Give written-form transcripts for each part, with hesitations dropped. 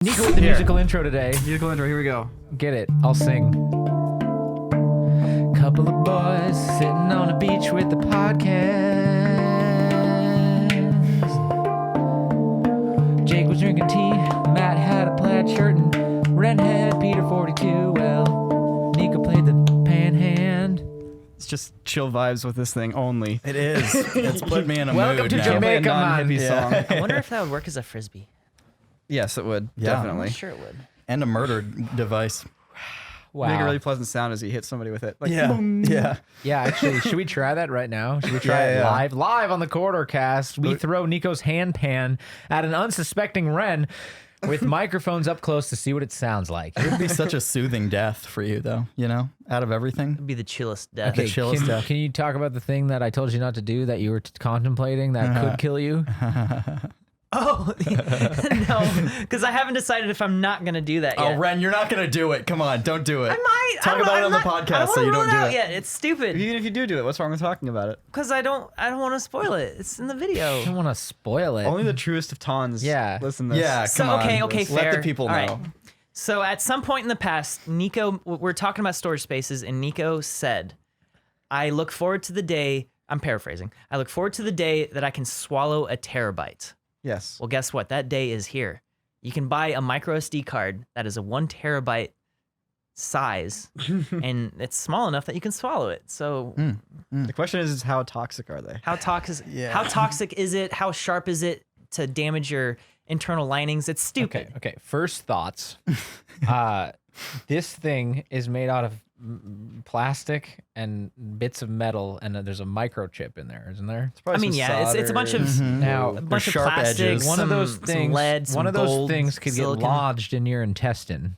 Niko with the musical intro today. Musical intro, here we go. Get it. I'll sing. Couple of boys sitting on a beach with the podcast. Jake was drinking tea. Matt had a plaid shirt and Wren had Peter 42. Well, Niko played the panhand. It's just chill vibes with this thing only. It is. It's put me in a Welcome mood to now. Jamaica, man. Non-hippie Yeah. song. I wonder if that would work as a frisbee. Yes, it would. Yeah. Definitely. I'm sure it would. And a murder device. Wow. Make a really pleasant sound as you hit somebody with it. Like, Yeah. boom. Yeah. Yeah, actually, should we try that right now? Should we try it Yeah. live on the Corridor Cast? We throw Niko's hand pan at an unsuspecting Wren with microphones up close to see what it sounds like. It would be such a soothing death for you, though, you know, out of everything. It'd be the chillest death. Okay. chillest death. Can you talk about the thing that I told you not to do that you were contemplating that could kill you? Oh, no, because I haven't decided if I'm not going to do that yet. Oh, Wren, you're not going to do it. Come on, don't do it. I might. Talk about it on the podcast so you don't do it. yet. It's stupid. Even if you do it, what's wrong with talking about it? Because I don't want to spoil it. It's in the I video. don't want to spoil it. Only the truest of tawns. Yeah. Listen to this. Yeah, So, come on. okay, fair. Let the people All right. know. So at some point in the past, Niko, we're talking about storage spaces, and Niko said, I look forward to the day, I'm paraphrasing, I look forward to the day that I can swallow a terabyte. Yes. Well, guess what? That day is here. You can buy a micro SD card that is a 1 terabyte size, and it's small enough that you can swallow it. So The question is how toxic are they? how toxic Yeah. how toxic is it? How sharp is it to damage your internal linings? It's stupid. Okay. First thoughts. This thing is made out of plastic and bits of metal, and there's a microchip in there, isn't there? It's probably I mean, some yeah, it's a bunch of solder. Now, a bunch of sharp plastic, edges. one of those some things, lead, some one of those gold, things could silicon. get lodged in your intestine,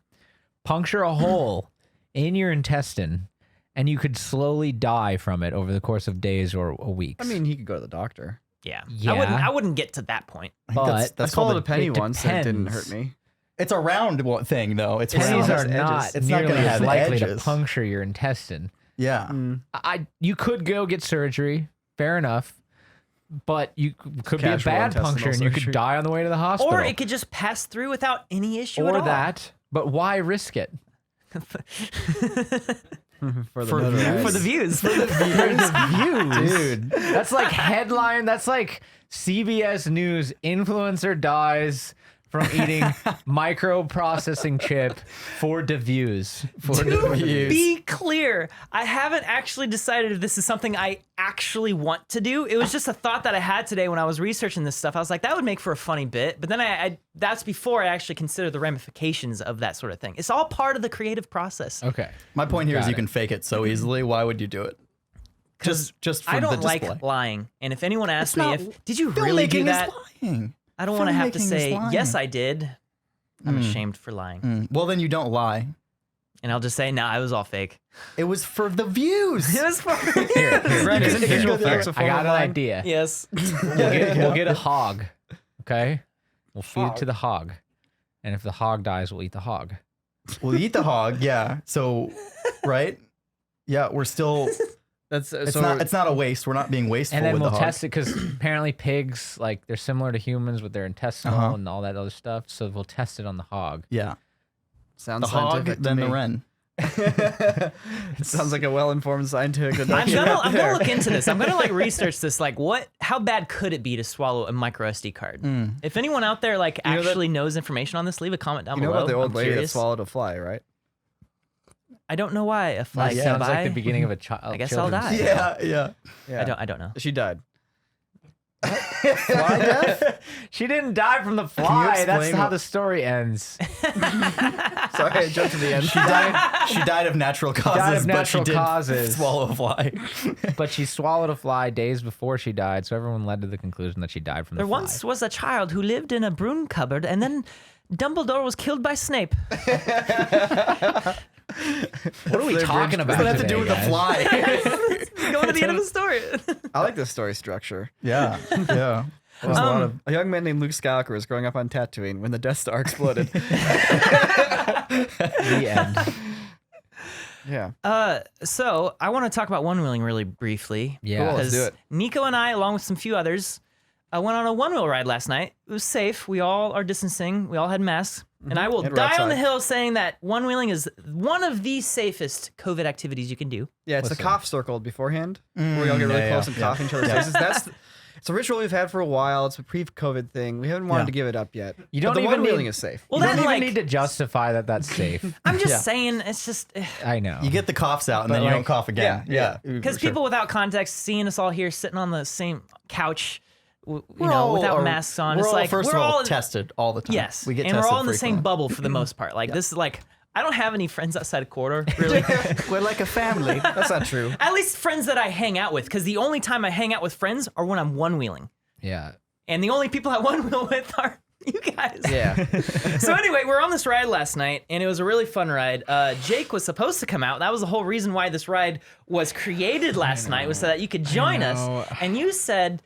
puncture a hole in your intestine, and you could slowly die from it over the course of days or weeks. I mean, he could go to the doctor. Yeah. Yeah. I wouldn't get to that point. I think but that's I swallowed called a penny it once and it didn't depends. hurt me. It's a round thing, though. It's pennies round. are edges. not It's not nearly gonna as have likely to edges. puncture your intestine. Yeah. You could go get surgery, fair enough, but you could be a Casual bad intestinal puncture and you surgery. could die on the way to the hospital. Or it could just pass through without any issue at or all. that, but why risk it? For the For notoriety. For the views. There's the views. Dude. That's like headline. That's like CBS News influencer dies from eating microprocessing chip for the views. For the views. Be clear, I haven't actually decided if this is something I actually want to do. It was just a thought that I had today when I was researching this stuff. I was like, that would make for a funny bit. But then I that's before I actually consider the ramifications of that sort of thing. It's all part of the creative process. Okay. My point here is Got you it. can fake it so easily. Why would you do it? Just for I the don't display. like lying. And if anyone asks me not- if, did you really do Filmmaking that? is lying. I don't want to have to Filmmaking is say, lying. yes, I did. I'm ashamed for lying. Well, then you don't lie. And I'll just say, no, it was all fake. It was for the views. It was for Here, Ren, isn't visual effects a I form got of an lying? idea. Yes. We'll get a hog. Okay. We'll feed it to the hog, and if the hog dies, we'll eat the hog. We'll eat the hog. Yeah. So, right? Yeah, we're still. That's It's not a waste. We're not being wasteful And then with we'll the hog. test it because apparently pigs, like they're similar to humans with their intestinal Uh-huh. and all that other stuff. So we'll test it on the hog. Yeah. Sounds The hog, scientific to then the me. wren. It sounds like a well-informed scientific. I'm gonna look into this. I'm gonna like research this. Like, how bad could it be to swallow a micro SD card? If anyone out there like know that- actually knows information on this, leave a comment down You know below. about the old I'm lady that curious. swallowed a fly, right? I don't know why a fly That came sounds by. like the beginning of a child. I guess I'll die. Yeah. Yeah. I don't know. She died. Fly death? She didn't die from the you fly. That's explain how what- the story ends. Sorry, I jumped to the end. She died of natural causes, died of but natural she did causes. swallow a fly. But she swallowed a fly days before she died, so everyone led to the conclusion that she died from the There fly. once was a child who lived in a broom cupboard, and then Dumbledore was killed by Snape. What are we talking about What does that have to today, do with the guys? fly? Going to the end of the story. I like this story structure. Yeah. Yeah. There's a lot of a young man named Luke Skywalker was growing up on Tatooine when the Death Star exploded. The end. Yeah. So I want to talk about Onewheeling really briefly. Yeah. Cool, let's Because do it. Niko and I, along with some few others, I went on a one-wheel ride last night. It was safe. We all are distancing. We all had masks. And I will And we're die on the outside. hill saying that one-wheeling is one of the safest COVID activities you can do. Yeah, it's the Listen. cough circle beforehand, where you all get really close and cough in each other's faces. It's a ritual we've had for a while. It's a pre-COVID thing. We haven't wanted to give it up yet. You But don't the even one-wheeling need- is safe. Well, You don't then, even like, need to justify that that's safe. I'm just saying, it's just I know. You get the coughs out and But then you don't like- cough again. yeah. because for sure. people without context seeing us all here sitting on the same couch, you We're know, all- without or- masks on. We're it's all, like first we're of all all tested all the time. Yes, we get and tested we're all in the same frequently. bubble for the most part. Like this is like I don't have any friends outside of corridor really. We're like a family. That's not true. At least friends that I hang out with, because the only time I hang out with friends are when I'm one-wheeling. Yeah. And the only people I one-wheel with are you guys. Yeah. So anyway, we're on this ride last night, and it was a really fun ride. Jake was supposed to come out. That was the whole reason why this ride was created last night, was so that you could join us. And you said,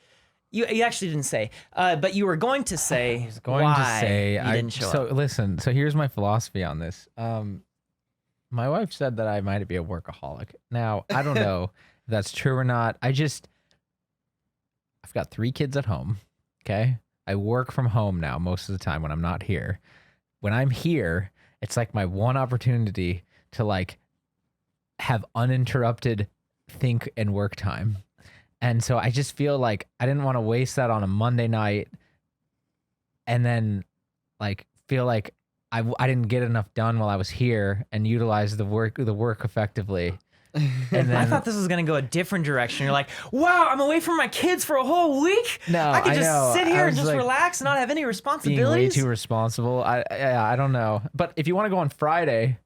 you actually didn't say, but you were going to say why you didn't show so up. listen, so here's my philosophy on this. My wife said that I might be a workaholic. Now, I don't know if that's true or not. I've got 3 kids at home. Okay. I work from home now most of the time when I'm not here. When I'm here, it's like my one opportunity to like have uninterrupted think and work time. And so I just feel like I didn't want to waste that on a Monday night and then like feel like I didn't get enough done while I was here and utilize the work effectively. And then I thought this was gonna go a different direction. You're like, wow, I'm away from my kids for a whole week. No, I could I just know. sit I here and was, just like, relax and not have any being way responsibilities. too responsible. I don't know. But if you want to go on Friday,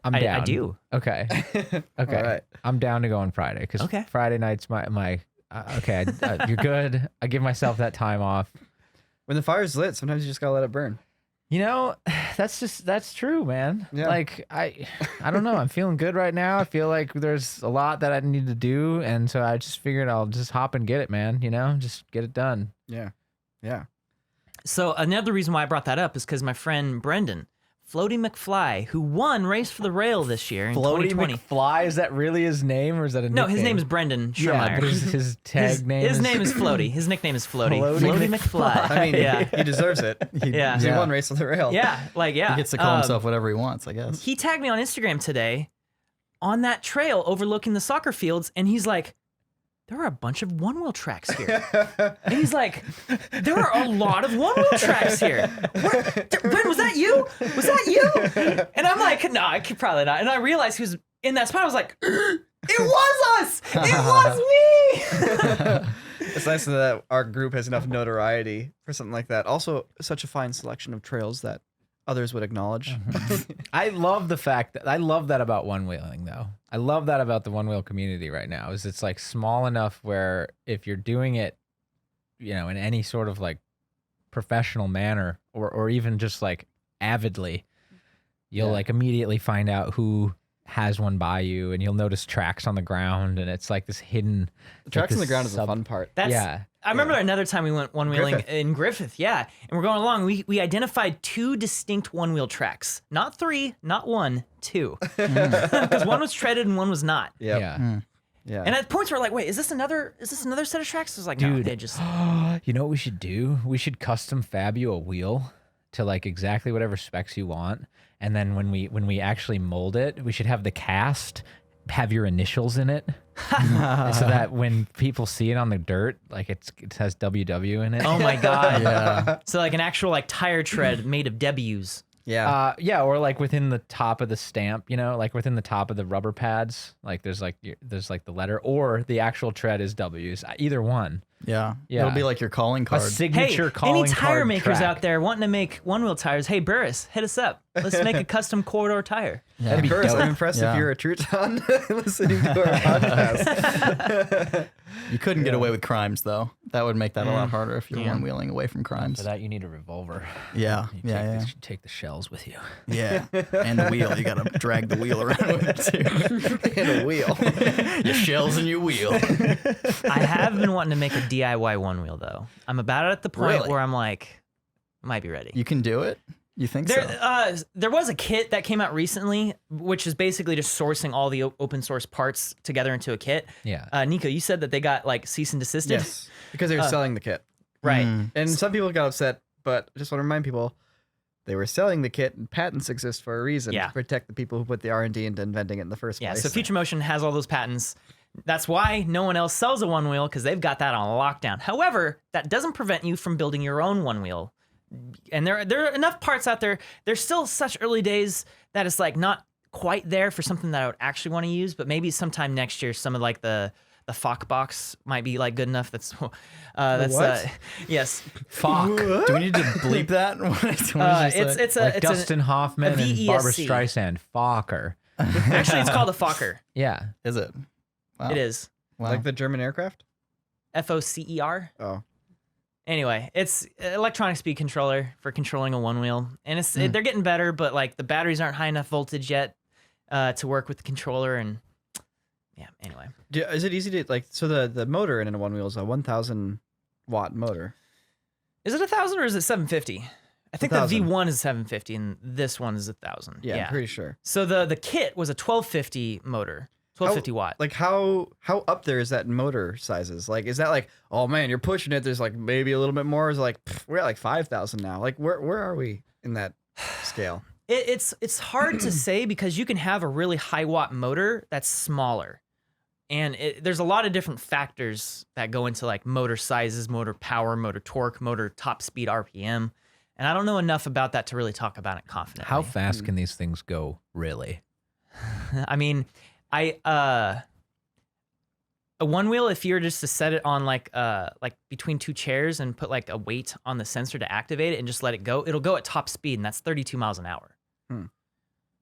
I'm down. I do. Okay. Okay. All right. I'm down to go on Friday because Okay. Friday night's my okay. You're good. I give myself that time off. When the fire's lit, sometimes you just gotta let it burn. You know, that's true, man. Yeah. Like I don't know. I'm feeling good right now. I feel like there's a lot that I need to do, and so I just figured I'll just hop and get it, man. You know, just get it done. Yeah. Yeah. So another reason why I brought that up is because my friend Brendan, Floaty McFly, who won Race for the Rail this year in Floaty 2020. McFly, is that really his name, or is that a No, nickname? his name is Brendan Yeah, Schermeyer. but his tag name. His name is Floaty. His nickname is Floaty. Floaty Floaty McFly. I mean, yeah. he deserves it. Yeah. He won Race on the Rail. Yeah, like, yeah. He gets to call himself whatever he wants, I guess. He tagged me on Instagram today on that trail overlooking the soccer fields, and he's like, there are a bunch of one-wheel tracks here. And he's like, there are a lot of one-wheel tracks here. When was that you? Was that you? And I'm like, no, I could probably not. And I realized he was in that spot. I was like, it was us. It was me. It's nice that our group has enough notoriety for something like that. Also, such a fine selection of trails that others would acknowledge. I love the fact that I love that about one-wheeling though. I love that about the one-wheel community right now. Is it's like small enough where if you're doing it, you know, in any sort of like professional manner or even just like avidly, you'll like immediately find out who has one by you, and you'll notice tracks on the ground, and it's like this hidden. The tracks on the this ground is the sub- fun part. That's, Yeah. I remember another time we went one-wheeling Griffith. in Griffith, yeah. And we're going along. We identified 2 distinct one-wheel tracks. Not 3, not 1, 2. Because one was treaded and one was not. Yep. Yeah. Yeah. And at points we're like, wait, is this another set of tracks? I was like, no, Dude. they just You know what we should do? We should custom fab you a wheel to like exactly whatever specs you want, and then when we actually mold it, we should have the cast have your initials in it, so that when people see it on the dirt, like it has WW in it. oh my god. Yeah. So like an actual like tire tread made of W's. yeah. Yeah, or like within the top of the stamp, you know, like within the top of the rubber pads, like there's like the letter, or the actual tread is W's. Either one. Yeah. Yeah. It'll be like your calling A card. Hey, signature any calling tire card makers track. out there wanting to make one-wheel tires, hey Burris, hit us up. Let's make a custom corridor tire. Yeah. be Burris, dope. I'm impressed Yeah. if you're a Truton listening to our podcast. You couldn't get away with crimes, though. That would make that a lot harder if you're Yeah. one-wheeling away from crimes. For that, you need a revolver. Yeah. You Yeah. take the shells with you. Yeah. And the wheel. You got to drag the wheel around with it, too. And a wheel. Your shells and your wheel. I have been wanting to make a DIY one-wheel though. I'm about at the point Really? where I'm like, might be ready. You can do it? You think There, so? there was a kit that came out recently, which is basically just sourcing all the open source parts together into a kit. Yeah. Niko, you said that they got like cease and desisted. Yes. Because they were selling the kit. Right. And some people got upset, but I just want to remind people they were selling the kit, and patents exist for a reason Yeah. to protect the people who put the R&D into inventing it in the first Yeah, place. so Future Motion has all those patents. That's why no one else sells a one wheel, because they've got that on lockdown. However, that doesn't prevent you from building your own one wheel. And there are enough parts out there. There's still such early days that it's like not quite there for something that I would actually want to use, but maybe sometime next year, some of like the Fock box might be like good enough. That's what? Yes, Fuck. Do we need to bleep that? it's Like a Dustin Hoffman and VESC. Barbara Streisand. Fokker. Actually, it's called a Fokker. Yeah. Is it? Wow. It is Wow. Like the German aircraft? FOCER. Oh. Anyway, it's an electronic speed controller for controlling a one wheel, and they're getting better, but like the batteries aren't high enough voltage yet to work with the controller, and yeah. Anyway, Is it easy to like? So the motor in a one wheel is a 1,000 watt motor. is it 1,000 or is it 750? I think the 1,000. V1 is 750, and this one is 1,000. Yeah, I'm pretty sure. So the kit was a 1250 motor, 1250 watt. Like how up there is that in motor sizes? Like is that like, oh man, you're pushing it? There's like maybe a little bit more. Is like we're at like 5,000 now. Like where are we in that scale? It's hard to say because you can have a really high watt motor that's smaller, and there's a lot of different factors that go into like motor sizes, motor power, motor torque, motor top speed, RPM, and I don't know enough about that to really talk about it confidently. How fast can these things go, really? I mean, a one wheel, if you were just to set it on like between two chairs and put like a weight on the sensor to activate it and just let it go, it'll go at top speed, and that's 32 miles an hour.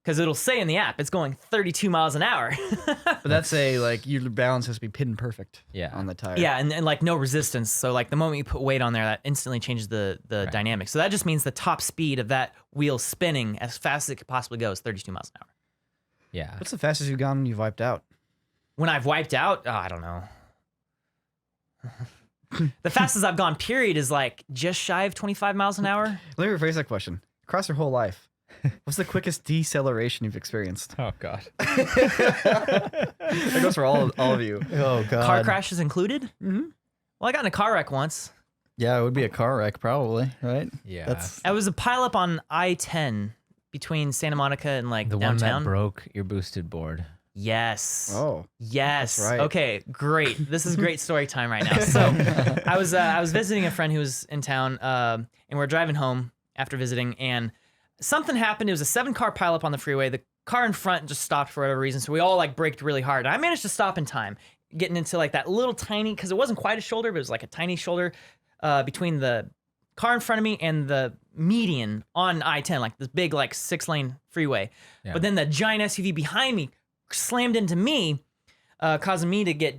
Because it'll say in the app it's going 32 miles an hour. But that's like your balance has to be pin perfect. Yeah. On the tire. Yeah, and like no resistance. So like the moment you put weight on there, that instantly changes the dynamics. So that just means the top speed of that wheel spinning as fast as it could possibly go is 32 miles an hour. Yeah. What's the fastest you've gone when you've wiped out? When I've wiped out, I don't know. The fastest I've gone, period, is like just shy of 25 miles an hour. Let me rephrase that question. Across your whole life, what's the quickest deceleration you've experienced? Oh, God. That goes for all of you. Oh god. Car crashes included? Mm-hmm. Well, I got in a car wreck once. Yeah, it would be a car wreck probably, right? Yeah. That's I was a pileup on I-10 between Santa Monica and like the downtown. one that broke your boosted board. Yes. Oh. Yes. That's right. Okay, great. This is great story time right now. So I was visiting a friend who was in town, and we're driving home after visiting, and something happened. It was a 7-car pileup on the freeway. The car in front just stopped for whatever reason, so we all like braked really hard. And I managed to stop in time, getting into like that little tiny, because it wasn't quite a shoulder, but it was like a tiny shoulder between the car in front of me and the median on I-10, like this big like 6-lane freeway. Yeah. But then the giant SUV behind me slammed into me, causing me to get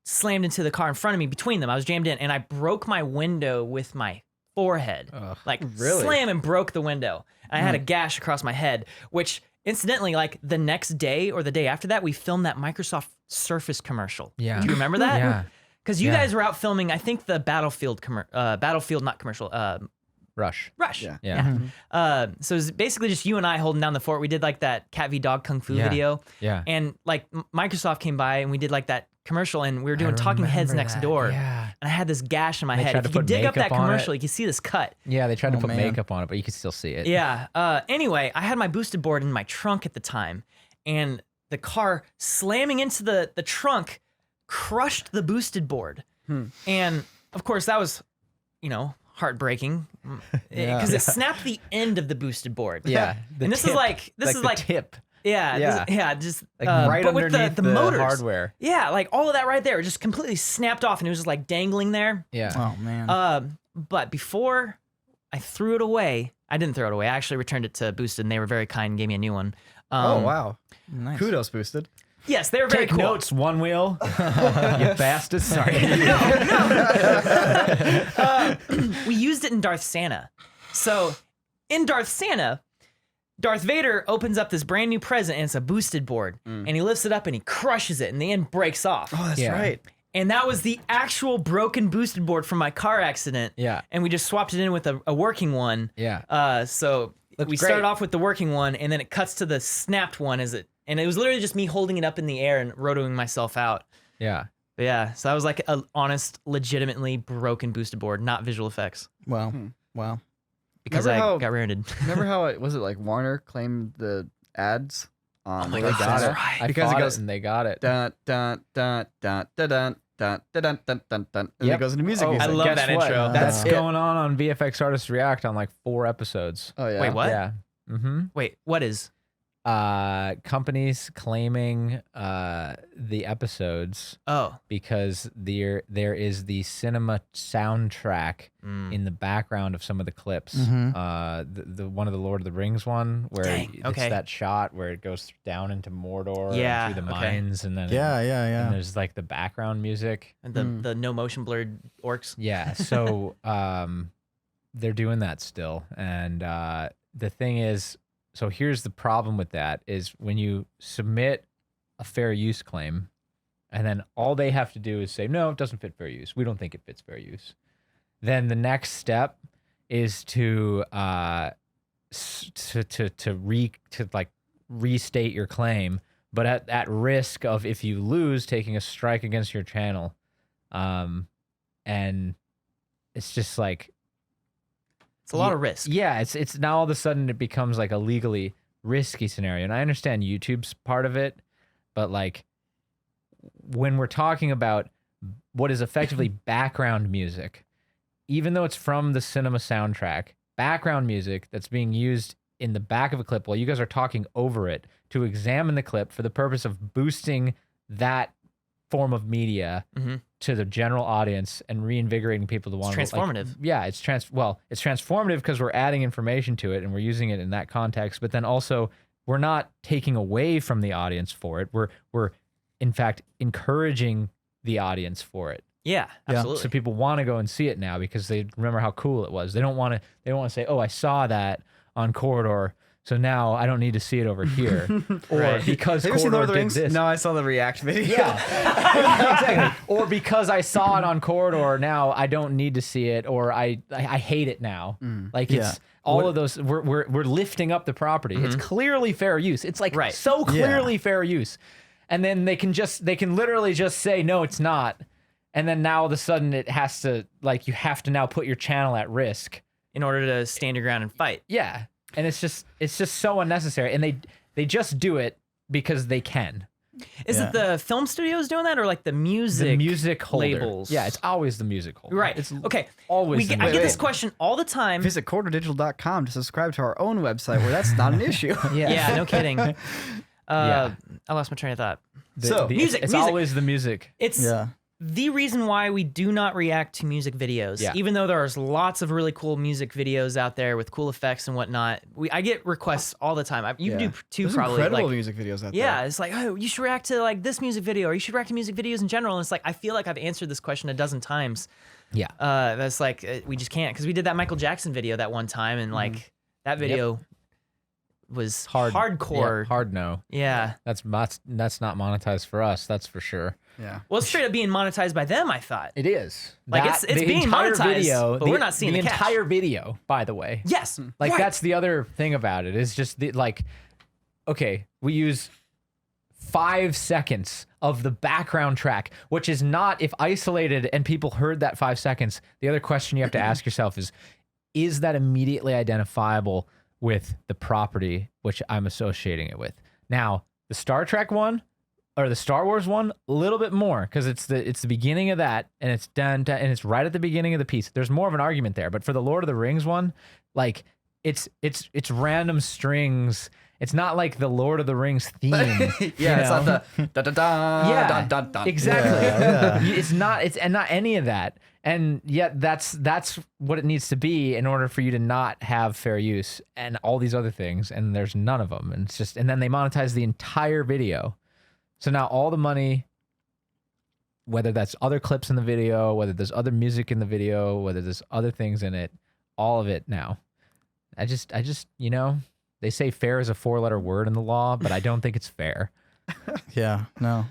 slammed into the car in front of me between them. I was jammed in, and I broke my window with my forehead. Ugh. Like Really? slam and broke the window. I had a gash across my head, which incidentally, like the next day or the day after that, we filmed that Microsoft Surface commercial. Yeah. Do you remember that? Yeah. Because you Yeah. guys were out filming, I think the Battlefield, not commercial, Rush. Rush. Yeah. Yeah. So it was basically just you and I holding down the fort. We did like that cat v dog kung fu Yeah. video. Yeah. And like Microsoft came by and we did like that commercial, and we were doing I Talking Heads remember Next that. Door. Yeah. And I had this gash in my They head. tried If to you could put dig up that makeup on commercial, it. you can see this cut. Yeah, they tried to Oh, put man. makeup on it, but you could still see it. Yeah. Anyway, I had my boosted board in my trunk at the time, and the car slamming into the trunk crushed the boosted board. And of course, that was, heartbreaking Yeah. because it snapped the end of the boosted board. Yeah. And this is like the tip. yeah, Yeah. just Like right but with underneath the motors. hardware. Yeah, like all of that right there, it just completely snapped off, and it was just like dangling there. Yeah. oh man. But before I threw it away, I didn't throw it away. I actually returned it to Boosted, and they were very kind and gave me a new one. Oh wow. Nice. Kudos, Boosted. Yes, they were very Take cool. notes, One Wheel. You bastard. Sorry. We used it in Darth Santa. So in Darth Santa, Darth Vader opens up this brand new present, and it's a boosted board. And he lifts it up and he crushes it, and the end breaks off. Oh, that's Yeah. right. And that was the actual broken boosted board from my car accident. Yeah. And we just swapped it in with a working one. Yeah. So Looks we great. started off with the working one, and then it cuts to the snapped one and it was literally just me holding it up in the air and rotoing myself out. Yeah. But yeah, so that was like a honest, legitimately broken boosted board, not visual effects, Wow. Wow. because Remember I how- got rear-ended. Remember how it was it like Warner claimed the ads on my the God, Got that's it. right. I Because it fought goes- it and they got it. dun dun dun dun dun dun dun dun dun dun dun, and Yep. it goes into music. Oh, music. I love guess that what? intro. That's That's it. going on VFX Artists React on like 4 episodes. Oh yeah. Wait, what? Yeah. Mm-hmm. Wait, what is? Companies claiming the episodes Oh, because there is the cinema soundtrack in the background of some of the clips. The one of the Lord of the Rings one where Dang, it's okay. that shot where it goes down into Mordor Yeah, and through the okay. mines and then Yeah. and Yeah. there's like the background music. and the no motion blurred orcs. Yeah, so they're doing that still, and the thing is, so here's the problem with that is when you submit a fair use claim, and then all they have to do is say no, it doesn't fit fair use. We don't think it fits fair use. Then the next step is to restate your claim, but at risk of, if you lose, taking a strike against your channel. And it's just like, It's a lot of risk. yeah, it's now all of a sudden it becomes like a legally risky scenario. And I understand YouTube's part of it, but like when we're talking about what is effectively background music, even though it's from the cinema soundtrack, background music that's being used in the back of a clip while you guys are talking over it to examine the clip for the purpose of boosting that form of media Mhm. to the general audience and reinvigorating people to want to transformative. yeah, it's transformative because we're adding information to it and we're using it in that context, but then also we're not taking away from the audience for it. We're in fact encouraging the audience for it. Yeah, Yeah. absolutely. So people want to go and see it now because they remember how cool it was. They don't want to say, "Oh, I saw that on Corridor, so now I don't need to see it over here." Or Right. because Have you seen Corridor Lord of the did Rings? this. No, I saw the React video. Yeah, exactly. Or because I saw it on Corridor, now I don't need to see it, or I hate it now. Like it's Yeah. all of those. We're lifting up the property. It's clearly fair use. It's like Right. so clearly fair use, and then they can literally just say no, it's not, and then now all of a sudden it has to, like, you have to now put your channel at risk. In order to stand your ground and fight. Yeah, and it's just so unnecessary, and they just do it because they can. Is Yeah. it the film studios doing that, or like the music? The music holder. labels. Yeah, it's always the music holder. Right. It's Okay. always. I the get this music question all the time. Visit quarterdigital.com to subscribe to our own website where that's not an issue. holder. Yeah, no kidding. Yeah. I lost my train of thought. So, music, It's music. always the music. It's Yeah. the reason why we do not react to music videos. Yeah. Even though there's lots of really cool music videos out there with cool effects and whatnot. I get requests all the time. You do too, There's probably. incredible Like, music videos out there. yeah, it's like, oh, you should react to like this music video, or you should react to music videos in general. And it's like, I feel like I've answered this question a dozen times. Yeah. That's like, we just can't, because we did that Michael Jackson video that one time, and like that video was hardcore. Yeah, hard no. Yeah. That's not monetized for us. That's for sure. Yeah. Well, it's straight up being monetized by them, I thought. It is. Like, it's the being entire monetized, but we're not seeing the cash. entire video, by the way. Yes. Like right. that's the other thing about it, is just okay, we use 5 seconds of the background track, which is not, if isolated and people heard that 5 seconds, the other question you have to ask yourself is that immediately identifiable with the property which I'm associating it with? Now, the Star Trek one or the Star Wars one, a little bit more, because it's the beginning of that, and it's done, and it's right at the beginning of the piece. There's more of an argument there, but for the Lord of the Rings one, like it's random strings. It's not like the Lord of the Rings theme. Yeah, it's not the da da da Yeah, da da da. exactly. Yeah, yeah. It's not any of that, and yet that's what it needs to be in order for you to not have fair use and all these other things, and there's none of them, and it's just, and then they monetize the entire video. So now all the money, whether that's other clips in the video, whether there's other music in the video, whether there's other things in it, all of it now. I just, they say fair is a 4-letter word in the law, but I don't think it's fair. Yeah. No,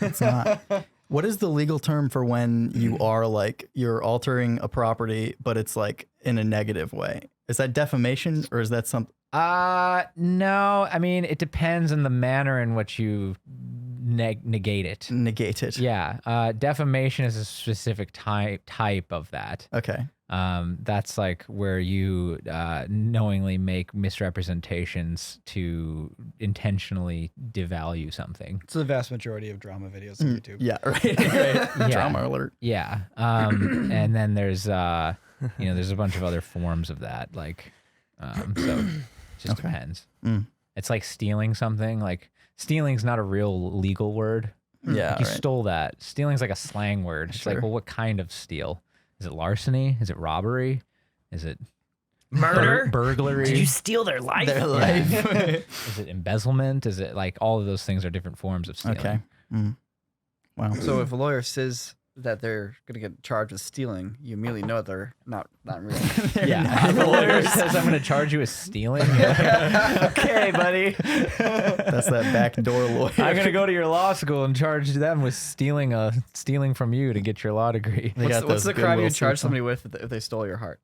it's not. What is the legal term for when you are like, you're altering a property, but it's like in a negative way? Is that defamation, or is that something? No, I mean, it depends on the manner in which you negate it. Negate it. Yeah. Defamation is a specific type of that. Okay. That's like where you knowingly make misrepresentations to intentionally devalue something. It's the vast majority of drama videos on YouTube. Yeah. Right. Drama alert. Yeah. And then there's there's a bunch of other forms of that. Like, so it just depends. It's like stealing something. Like stealing's not a real legal word. Yeah. Like you stole that. Stealing's like a slang word. It's like, well, what kind of steal? Is it larceny? Is it robbery? Is it Murder? burglary? Did you steal their life? Their life. Is it embezzlement? Is it like all of those things are different forms of stealing? Okay. Wow. So if a lawyer says that they're gonna get charged with stealing, you immediately know that they're not real. Yeah. If a lawyer says I'm going to charge you with stealing, you're like, okay, buddy. That's that backdoor lawyer. I'm going to go to your law school and charge them with stealing from you to get your law degree. What's the crime you charge somebody with if they stole your heart?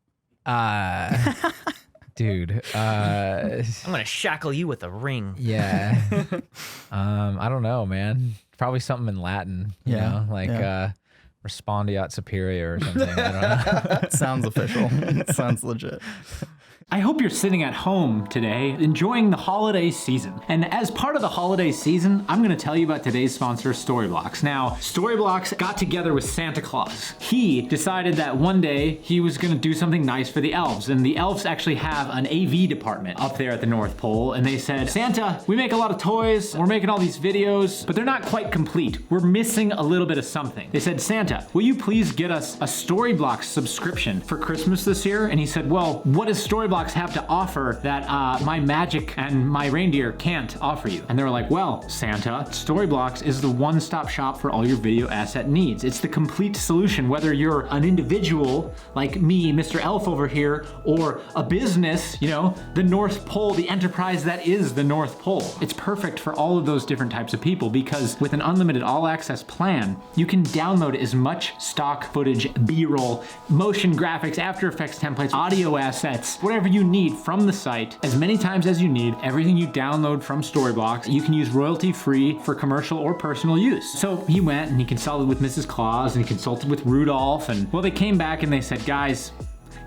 Dude. I'm gonna shackle you with a ring. Yeah. I don't know, man. Probably something in Latin. You know, like respondeat superior or something. I don't know. Sounds official. Sounds legit. I hope you're sitting at home today enjoying the holiday season. And as part of the holiday season, I'm gonna tell you about today's sponsor, Storyblocks. Now, Storyblocks got together with Santa Claus. He decided that one day he was gonna do something nice for the elves. And the elves actually have an AV department up there at the North Pole. And they said, Santa, we make a lot of toys, we're making all these videos, but they're not quite complete. We're missing a little bit of something. They said, Santa, will you please get us a Storyblocks subscription for Christmas this year? And he said, well, what does Storyblocks have to offer that my magic and my reindeer can't offer you? And they were like, well, Santa, Storyblocks is the one-stop shop for all your video asset needs. It's the complete solution, whether you're an individual like me, Mr. Elf over here, or a business, the North Pole, the enterprise that is the North Pole. It's perfect for all of those different types of people because with an unlimited all-access plan, you can download as much stock footage, B-roll, motion graphics, After Effects templates, audio assets, whatever you need from the site as many times as you need. Everything you download from Storyblocks, you can use royalty-free for commercial or personal use. So he went and he consulted with Mrs. Claus and he consulted with Rudolph, and well, they came back and they said, guys,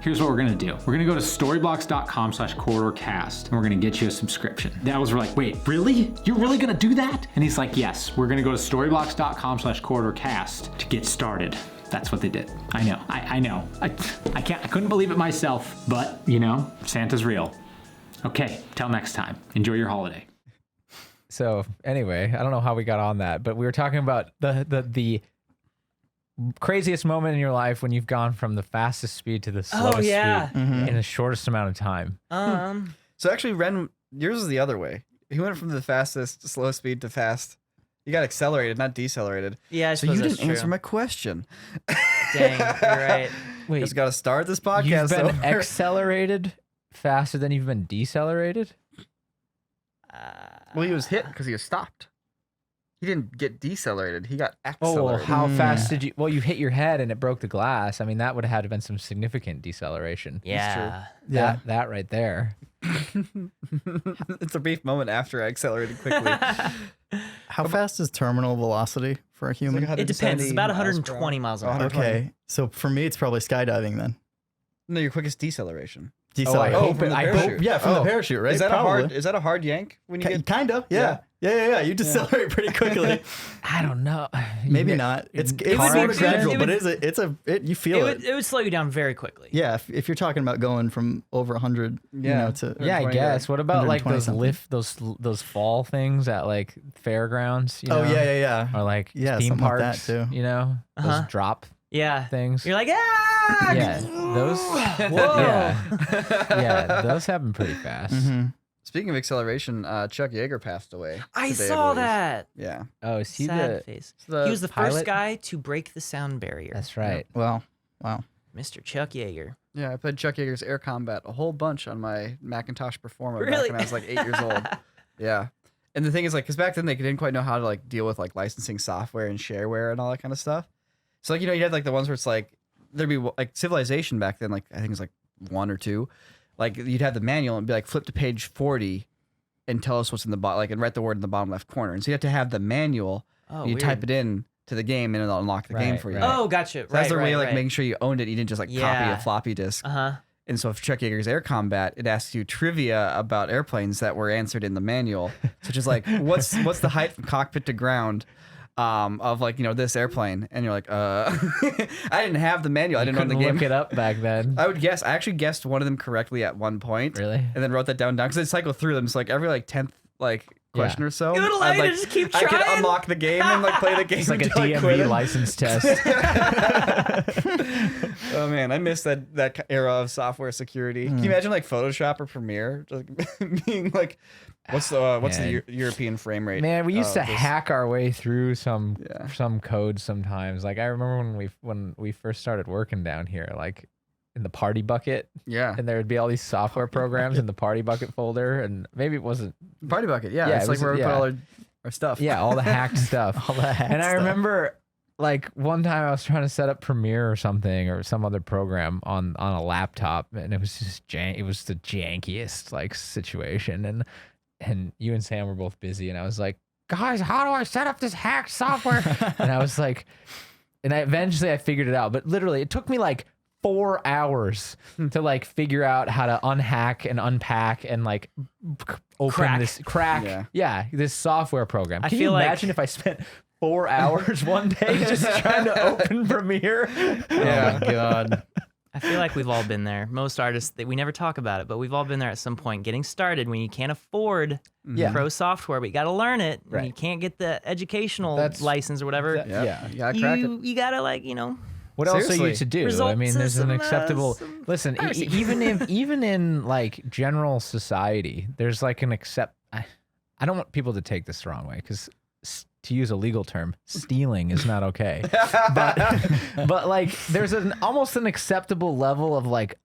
here's what we're gonna do. We're gonna go to storyblocks.com/corridorcast and we're gonna get you a subscription. The elves were like, wait, really? You're really gonna do that? And he's like, yes, we're gonna go to storyblocks.com/corridorcast to get started. That's what they did. I know. I know. I couldn't believe it myself, but Santa's real. Okay, till next time. Enjoy your holiday. So anyway, I don't know how we got on that, but we were talking about the craziest moment in your life when you've gone from the fastest speed to the slowest speed in the shortest amount of time. So actually, Wren, yours is the other way. He went from the fastest to slow speed to fast. You got accelerated, not decelerated. Yeah, I so suppose you that's didn't answer true. my question. Dang, you're right. Wait, Just got to start this podcast you've been over. accelerated faster than you've been decelerated? Well, he was hit because he was stopped. He didn't get decelerated. He got Oh, well, accelerated. how fast did you? Well, you hit your head and it broke the glass. I mean, that would have had to been some significant deceleration. Yeah. That right there. It's a brief moment after I accelerated quickly. How fast is terminal velocity for a human? It depends. It's about 170 120 miles an hour. 120. Okay, so for me, it's probably skydiving then. No, your quickest deceleration. Decelerate. I hope from it- the I parachute. hope- Yeah, from the Oh. parachute, right? Is that Probably. Is that a hard yank when you get? Kind of, yeah. Yeah. You decelerate pretty quickly. I don't know. Maybe not. It's would be- sort of it would- gradual, it but would- you feel it. It would slow you down very quickly. Yeah, if you're talking about going from over 100, Yeah. to Yeah, I 120 guess. What about like 120 those something. those fall things at like fairgrounds? You Oh know? yeah. Or like Yeah, theme something like that, parks, too. Those drop Yeah. things. You're like, ah! Yeah, those. Whoa. Yeah, those happen pretty fast. Mm-hmm. Speaking of acceleration, Chuck Yeager passed away. I today, saw believe. that. Yeah. Oh, is he Sad the? face. the He was the pilot? first guy to break the sound barrier. That's right. Wow. Mr. Chuck Yeager. Yeah, I played Chuck Yeager's Air Combat a whole bunch on my Macintosh Performer Really? back when I was like 8 years old. Yeah. And the thing is, like, because back then they didn't quite know how to like deal with like licensing software and shareware and all that kind of stuff. So like you had like the ones where it's like there'd be like Civilization back then, like I think it was like 1 or 2. Like you'd have the manual and be like flip to page 40, and tell us what's in the bottom, like, and write the word in the bottom left corner. And so you have to have the manual. Oh, you weird. type it in to the game, and it'll unlock the game Right, for you. right. Oh, gotcha. So that's their way of like right. making sure you owned it. You didn't just like copy Yeah. a floppy disk. Uh-huh. And so, if Chuck Yeager's Air Combat, it asks you trivia about airplanes that were answered in the manual, such as like, what's the height from cockpit to ground of like, you know, this airplane? And you're like, I didn't have the manual. I didn't know the Couldn't game. look it up back then. I would guess. I actually guessed one of them correctly at one point. Really? And then wrote that down because I'd cycle through them. It's like every like 10th like question or so. You would allow I'd, you to like, just keep I could trying? unlock the game and like play the game. It's like a until I quit DMV it. license test. Oh man, I miss that era of software security. Can you imagine like Photoshop or Premiere just being like, what's the Man. European frame rate? Man, we used to of this? hack our way through some Yeah. code sometimes. Like I remember when we first started working down here, like in the Party Bucket, Yeah, and there would be all these software programs in the Party Bucket folder, and maybe it wasn't. Party Bucket. Yeah, Yeah, it's it like was- where we put yeah. all our stuff. Yeah, all the hacked stuff. All that hack And I stuff. remember like one time I was trying to set up Premiere or something or some other program on a laptop, and it was just it was the jankiest like situation, and you and Sam were both busy, and I was like, guys, how do I set up this hacked software? And I was like, and eventually I figured it out, but literally it took me like 4 hours to like figure out how to unhack and unpack and like open Crack. this this software program. I Can you feel like- imagine if I spent 4 hours one day just trying to open Premiere? Yeah. Oh my god. I feel like we've all been there. Most artists, we never talk about it, but we've all been there at some point, getting started when you can't afford Yeah. pro software, but you got to learn it. And Right. you can't get the educational That's- license or whatever. that- Yeah. you gotta crack it. You got to like, What else are Seriously. you to do? I Result mean, to there's an some, acceptable. some Listen, piracy. even in like general society, there's like an I don't want people to take this the wrong way because to use a legal term, stealing is not okay. but like there's almost an acceptable level of like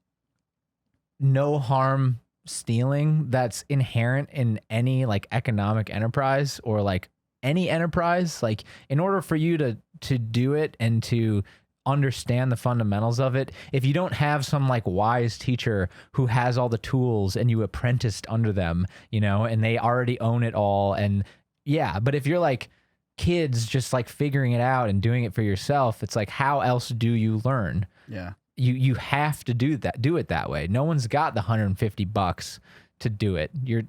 no harm stealing that's inherent in any like economic enterprise or like any enterprise. Like in order for you to do it and to understand the fundamentals of it, if you don't have some like wise teacher who has all the tools and you apprenticed under them, you know, and they already own it all, and yeah, but if you're like kids just like figuring it out and doing it for yourself, it's like how else do you learn? Yeah. You have to do it that way. No one's got the $150 to do it. You're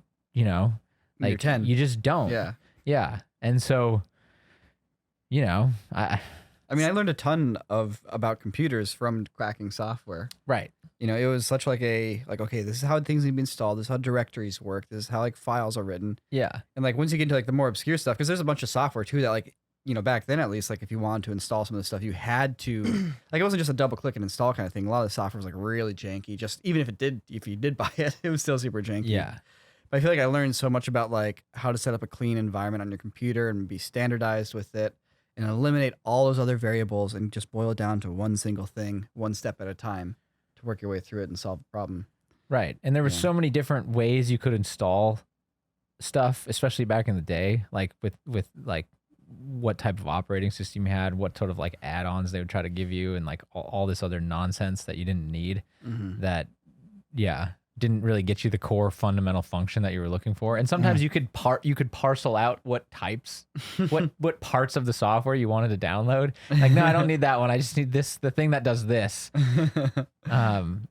like 10. you just don't. Yeah. And so, I mean, I learned a ton about computers from cracking software. right. You know, it was such like okay, this is how things need to be installed. This is how directories work. This is how like files are written. Yeah. And like once you get into like the more obscure stuff, because there's a bunch of software too that like, you know, back then at least, like if you wanted to install some of the stuff, you had to like it wasn't just a double click and install kind of thing. A lot of the software was like really janky. Just even if you did buy it, it was still super janky. Yeah. But I feel like I learned so much about like how to set up a clean environment on your computer and be standardized with it and eliminate all those other variables and just boil it down to one single thing, one step at a time to work your way through it and solve the problem. Right. And there were Yeah. so many different ways you could install stuff, especially back in the day, like with like what type of operating system you had, what sort of like add-ons they would try to give you, and like all this other nonsense that you didn't need that, didn't really get you the core fundamental function that you were looking for. And sometimes you could parcel out what types, what parts of the software you wanted to download. Like, no, I don't need that one. I just need the thing that does this.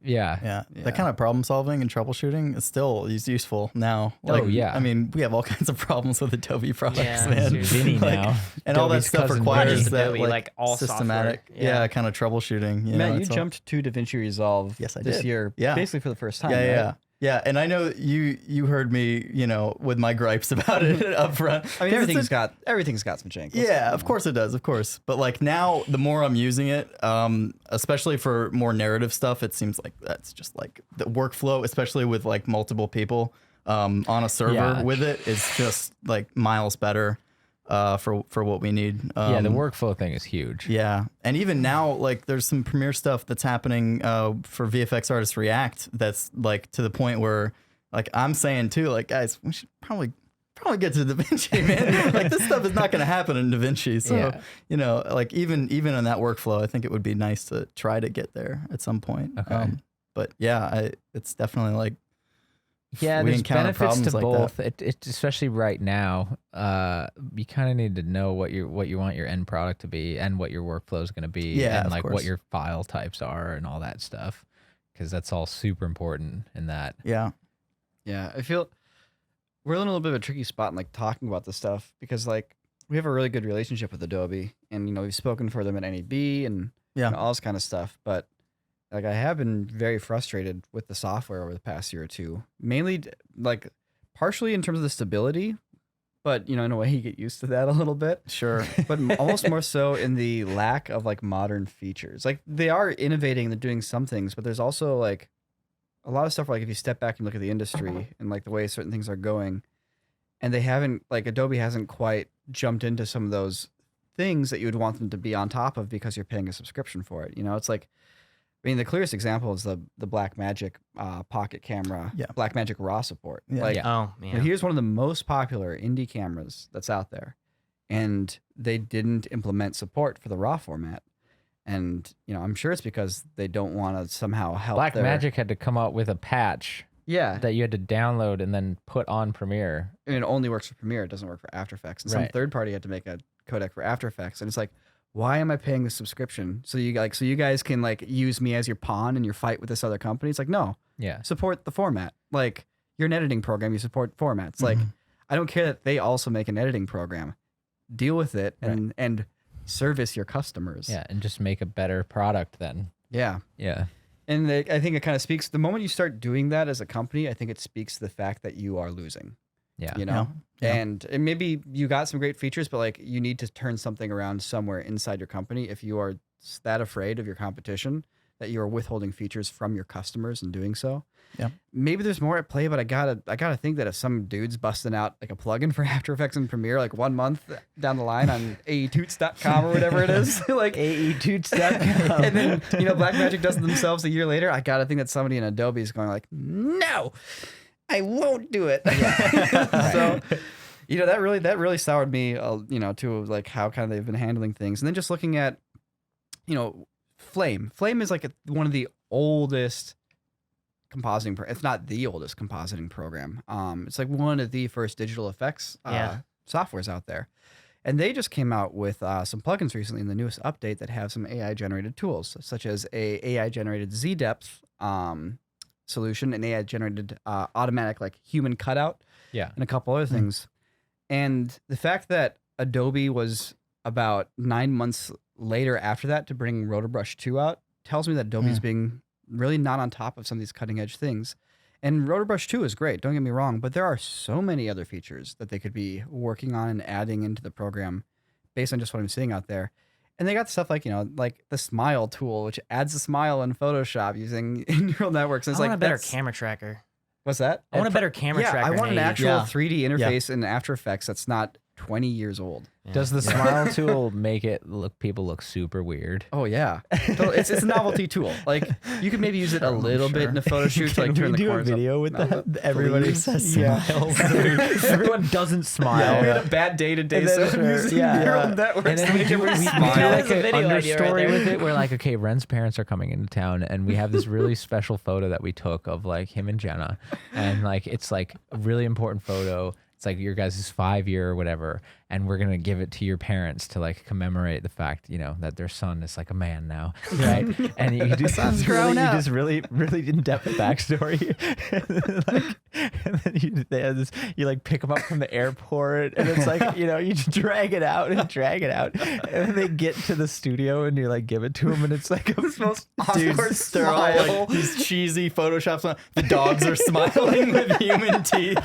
Yeah. That kind of problem solving and troubleshooting is still useful now. Oh, yeah. I mean, we have all kinds of problems with Adobe products, Yeah. man. Dude, Vinny now. And all that Adobe's stuff cousin requires Vinny. that Adobe, like, all systematic, software. Yeah. kind of troubleshooting. You Matt, know, you it's all- jumped to DaVinci Resolve Yes, I this did. year, Yeah. basically for the first time. Yeah, right? yeah. Yeah, and I know you heard me, with my gripes about it up front. I mean, 'Cause it's everything's got some jank. Yeah, of course it does, of course. But like now, the more I'm using it, especially for more narrative stuff, it seems like that's just like the workflow, especially with like multiple people on a server Yeah. with it, is just like miles better for what we need. Yeah, the workflow thing is huge. Yeah, and even now, like there's some Premiere stuff that's happening for VFX Artist React that's like to the point where like I'm saying too, like guys, we should probably get to DaVinci, man. Like this stuff is not going to happen in DaVinci, so Yeah. like even in that workflow, I think it would be nice to try to get there at some point. Okay. But yeah, it's definitely like Yeah, we there's encounter benefits to problems like both. that. It especially right now. You kind of need to know what you want your end product to be and what your workflow is going to be, Yeah, and of like course. what your file types are and all that stuff, because that's all super important in that. Yeah. Yeah, I feel we're in a little bit of a tricky spot in like talking about this stuff because like we have a really good relationship with Adobe, and we've spoken for them at NAB and Yeah. all this kind of stuff. But like I have been very frustrated with the software over the past year or two, mainly like partially in terms of the stability, but in a way you get used to that a little bit. Sure. But almost more so in the lack of like modern features. Like they are innovating, they're doing some things, but there's also like a lot of stuff like if you step back and look at the industry and like the way certain things are going, and they haven't like Adobe hasn't quite jumped into some of those things that you would want them to be on top of because you're paying a subscription for it. It's like, I mean, the clearest example is the Blackmagic Pocket camera, Yeah. Blackmagic RAW support. Yeah. Like, Yeah. Oh man. here's one of the most popular indie cameras that's out there, and they didn't implement support for the RAW format. And I'm sure it's because they don't want to somehow help. Blackmagic had to come out with a patch yeah, that you had to download and then put on Premiere. and it only works for Premiere. It doesn't work for After Effects. And some Right. third party had to make a codec for After Effects, and it's like, why am I paying this subscription so you guys can like use me as your pawn in your fight with this other company? It's like, no, Yeah. support the format. Like you're an editing program, you support formats. Like I don't care that they also make an editing program. Deal with it and service your customers. Yeah, and just make a better product then. Yeah. Yeah. And I think it kind of speaks, the moment you start doing that as a company, I think it speaks to the fact that you are losing, Yeah. Yeah. And maybe you got some great features, but like you need to turn something around somewhere inside your company if you are that afraid of your competition that you are withholding features from your customers and doing so. Yeah. Maybe there's more at play, but I gotta think that if some dude's busting out like a plugin for After Effects and Premiere like 1 month down the line on aetoots.com or whatever it is, like aetoots.com. and then Blackmagic does it themselves a year later, I gotta think that somebody in Adobe is going like, no, I won't do it. So that really soured me to like how kind of they've been handling things. And then just looking at Flame is like one of the oldest compositing it's not the oldest compositing program. It's like one of the first digital effects softwares out there. And they just came out with some plugins recently in the newest update that have some AI generated tools, such as a AI generated Z depth solution, an AI generated automatic like human cutout, and a couple other things. And the fact that Adobe was about 9 months later after that to bring Rotobrush 2 out tells me that Adobe's being really not on top of some of these cutting edge things. And Rotobrush 2 is great, don't get me wrong, but there are so many other features that they could be working on and adding into the program based on just what I'm seeing out there. And they got stuff like, like the Smile tool, which adds a smile in Photoshop using neural networks. And it's I like want a better that's- camera tracker. What's that? I want a better camera Yeah, tracker. I want an than actual Yeah. 3D interface in After Effects that's not 20 years old. Does the smile tool make people look super weird? Oh yeah, it's a novelty tool. Like you could maybe use it a little bit in a photo shoot to like turn the corners up. with No, that? Everybody please? says Yeah. smiles. Everyone doesn't smile. We had a bad day today, And then so it's I'm right. using Yeah. neural And networks then to we make do everyone like smile. That is a an video idea right understory there. with it. We're like, okay, Wren's parents are coming into town, and we have this really special photo that we took of like him and Jenna, and like it's like a really important photo. It's like your guys' 5-year or whatever, and we're gonna give it to your parents to like commemorate the fact, that their son is like a man now, right? And you do son's grown up. really in-depth backstory, and then they have this. You like pick them up from the airport, and it's like you just drag it out, and then they get to the studio, and you like give it to them, and it's like a Most Dude, awkward they're all smile. like these cheesy Photoshops. The dogs are smiling with human teeth.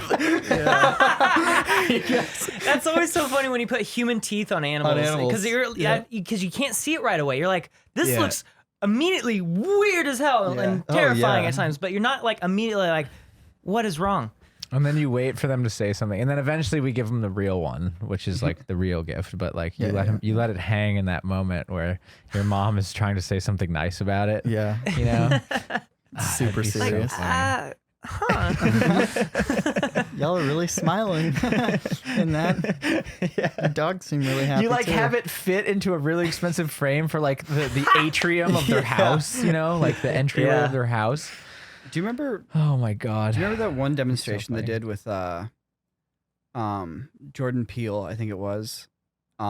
That's always so funny when you put human teeth on animals animals, because you can't see it right away. You're like, this Yeah. looks immediately weird as hell and Oh, terrifying yeah. at times, but you're not like immediately like, what is wrong? And then you wait for them to say something, and then eventually we give them the real one, which is like the real gift. But like you let it hang in that moment where your mom is trying to say something nice about it. Yeah, super It'd be so serious. funny. Y'all are really smiling in that. The dogs seem really happy. You like too. have it fit into a really expensive frame for like the atrium of their house, like the entryway of their house. Do you remember? Oh my god. Do you remember that one demonstration they funny. did with Jordan Peele? I think it was. It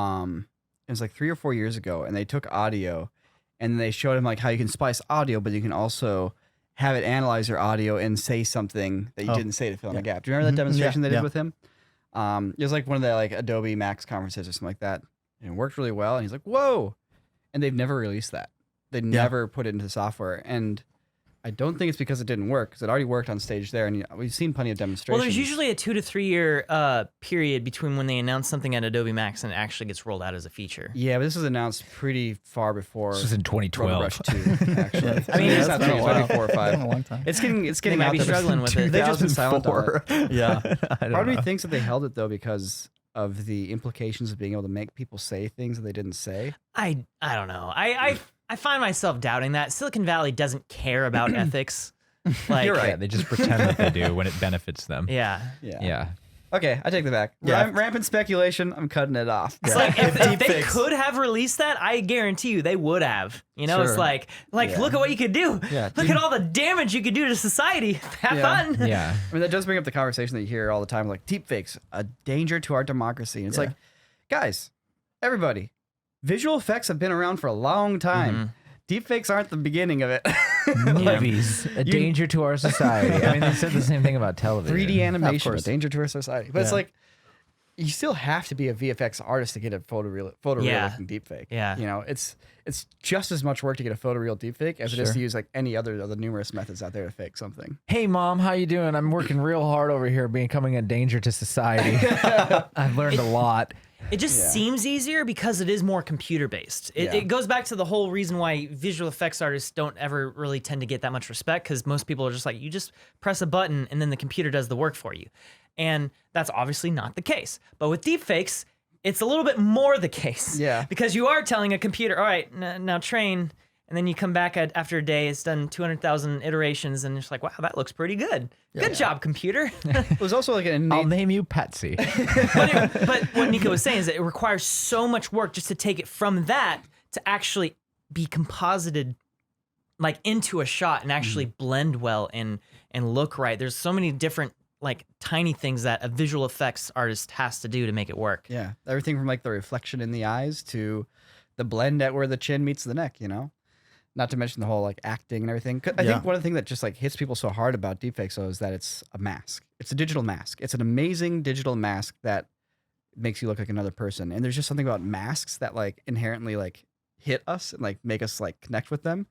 was like 3 or 4 years ago, and they took audio, and they showed him like how you can splice audio, but you can also have it analyze your audio and say something that you didn't say to fill in the gap. Do you remember that demonstration they did with him? It was like one of the like Adobe Max conferences or something like that. And it worked really well. And he's like, whoa. And they've never released that. They never put it into the software. And I don't think it's because it didn't work, because it already worked on stage there. And we've seen plenty of demonstrations. Well, there's usually a 2 to 3 year period between when they announce something at Adobe Max and it actually gets rolled out as a feature. Yeah, but this was announced pretty far before. This was in 2012. Rush 2, actually. I mean, it's it's not been a 3, it's while. maybe 4 or 5. Been a long time. It's getting They might out be there. struggling with it. They've just been silent on it. Yeah. I don't Part of me know. thinks that they held it though because of the implications of being able to make people say things that they didn't say. I don't know. I find myself doubting that. Silicon Valley doesn't care about ethics. Like, You're right. Yeah, they just pretend that they do when it benefits them. Yeah. Yeah. Okay, I take that back. Yeah. Rampant speculation. I'm cutting it off. It's like if they Deepfakes. could have released that, I guarantee you they would have. You know, it's Sure. like look at what you could do. Yeah, Look at all the damage you could do to society. Have Yeah. fun. Yeah. I mean, that does bring up the conversation that you hear all the time, like deepfakes, a danger to our democracy. And it's like, guys, everybody, visual effects have been around for a long time. Deepfakes aren't the beginning of it. Movies, a danger to our society. I mean, they said the same thing about television. 3D animation, a course. danger to our society. But it's like, you still have to be a VFX artist to get a photoreal Yeah. looking deepfake. Yeah. You know, it's just as much work to get a photoreal deepfake as it is to use like any other of the numerous methods out there to fake something. Hey, Mom, how you doing? I'm working real hard over here, becoming a danger to society. I've learned a lot. It just seems easier because it is more computer based. It goes back to the whole reason why visual effects artists don't ever really tend to get that much respect, because most people are just like, you just press a button and then the computer does the work for you. And that's obviously not the case. But with deepfakes, it's a little bit more the case. Yeah. Because you are telling a computer, all right, now train. And then you come back after a day, it's done 200,000 iterations, and it's like, wow, that looks pretty good. Good job, computer. It was also like an I'll innate name you Patsy. But what Niko was saying is that it requires so much work just to take it from that to actually be composited like into a shot and actually blend well and look right. There's so many different like tiny things that a visual effects artist has to do to make it work. Yeah, everything from like the reflection in the eyes to the blend at where the chin meets the neck, you know? Not to mention the whole like acting and everything. 'Cause I think one of the things that just like hits people so hard about deepfakes though is that it's a mask. It's a digital mask. It's an amazing digital mask that makes you look like another person. And there's just something about masks that like inherently like hit us and like make us like connect with them.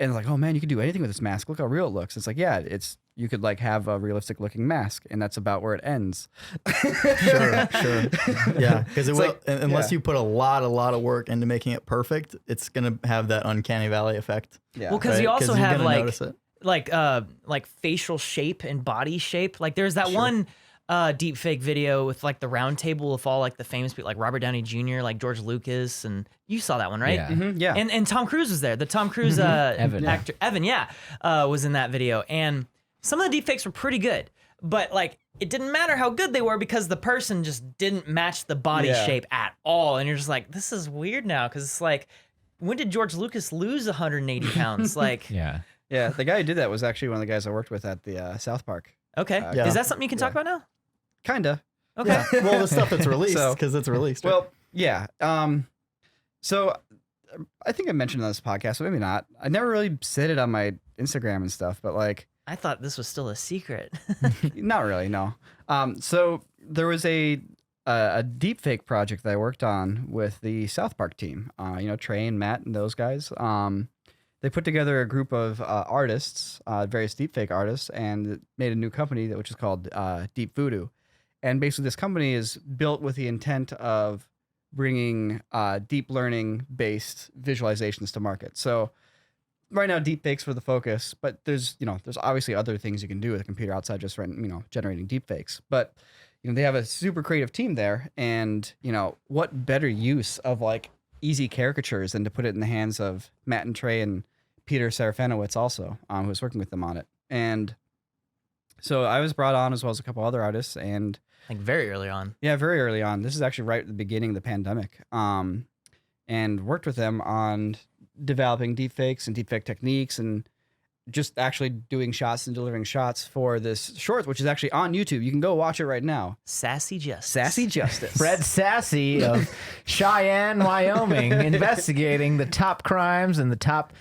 And like, oh man, you can do anything with this mask. Look how real it looks. It's like, yeah, you could like have a realistic looking mask, and that's about where it ends. Sure. Yeah, because it will, like- unless you put a lot of work into making it perfect, it's gonna have that uncanny valley effect. Yeah. Well, because right? you also 'Cause you're have gonna notice it. like facial shape and body shape. Like there's that one deep fake video with like the round table with all like the famous people like Robert Downey Jr., like George Lucas, and you saw that one, right? Yeah. Yeah. And Tom Cruise was there. The Tom Cruise Evan. actor Evan, was in that video. And some of the deepfakes were pretty good, but like it didn't matter how good they were because the person just didn't match the body Yeah. shape at all. And you're just like, this is weird now, because it's like, when did George Lucas lose 180 pounds? Like, Yeah. Yeah, the guy who did that was actually one of the guys I worked with at the South Park. okay, Yeah. is that something you can talk about now? Kinda. Okay. Yeah. Well, the stuff that's released, So- because it's released. right? Well, yeah. So I think I mentioned on this podcast, but maybe not. I never really said it on my Instagram and stuff, but like, I thought this was still a secret. not really, no. So there was a deepfake project that I worked on with the South Park team. Trey and Matt and those guys. They put together a group of artists, various deepfake artists, and made a new company which is called Deep Voodoo. And basically, this company is built with the intent of bringing deep learning based visualizations to market. So right now, deepfakes for the focus, but there's obviously other things you can do with a computer outside just generating deepfakes. But they have a super creative team there, and what better use of like easy caricatures than to put it in the hands of Matt and Trey and Peter Serafinowicz also, who was working with them on it. And so I was brought on as well as a couple other artists, and Like very early on. yeah, very early on. This is actually right at the beginning of the pandemic. And worked with them on developing deepfakes and deepfake techniques and just actually doing shots and delivering shots for this short, which is actually on YouTube. You can go watch it right now. Sassy Justice. Sassy Justice. Fred Sassy of Cheyenne, Wyoming, investigating the top crimes and the top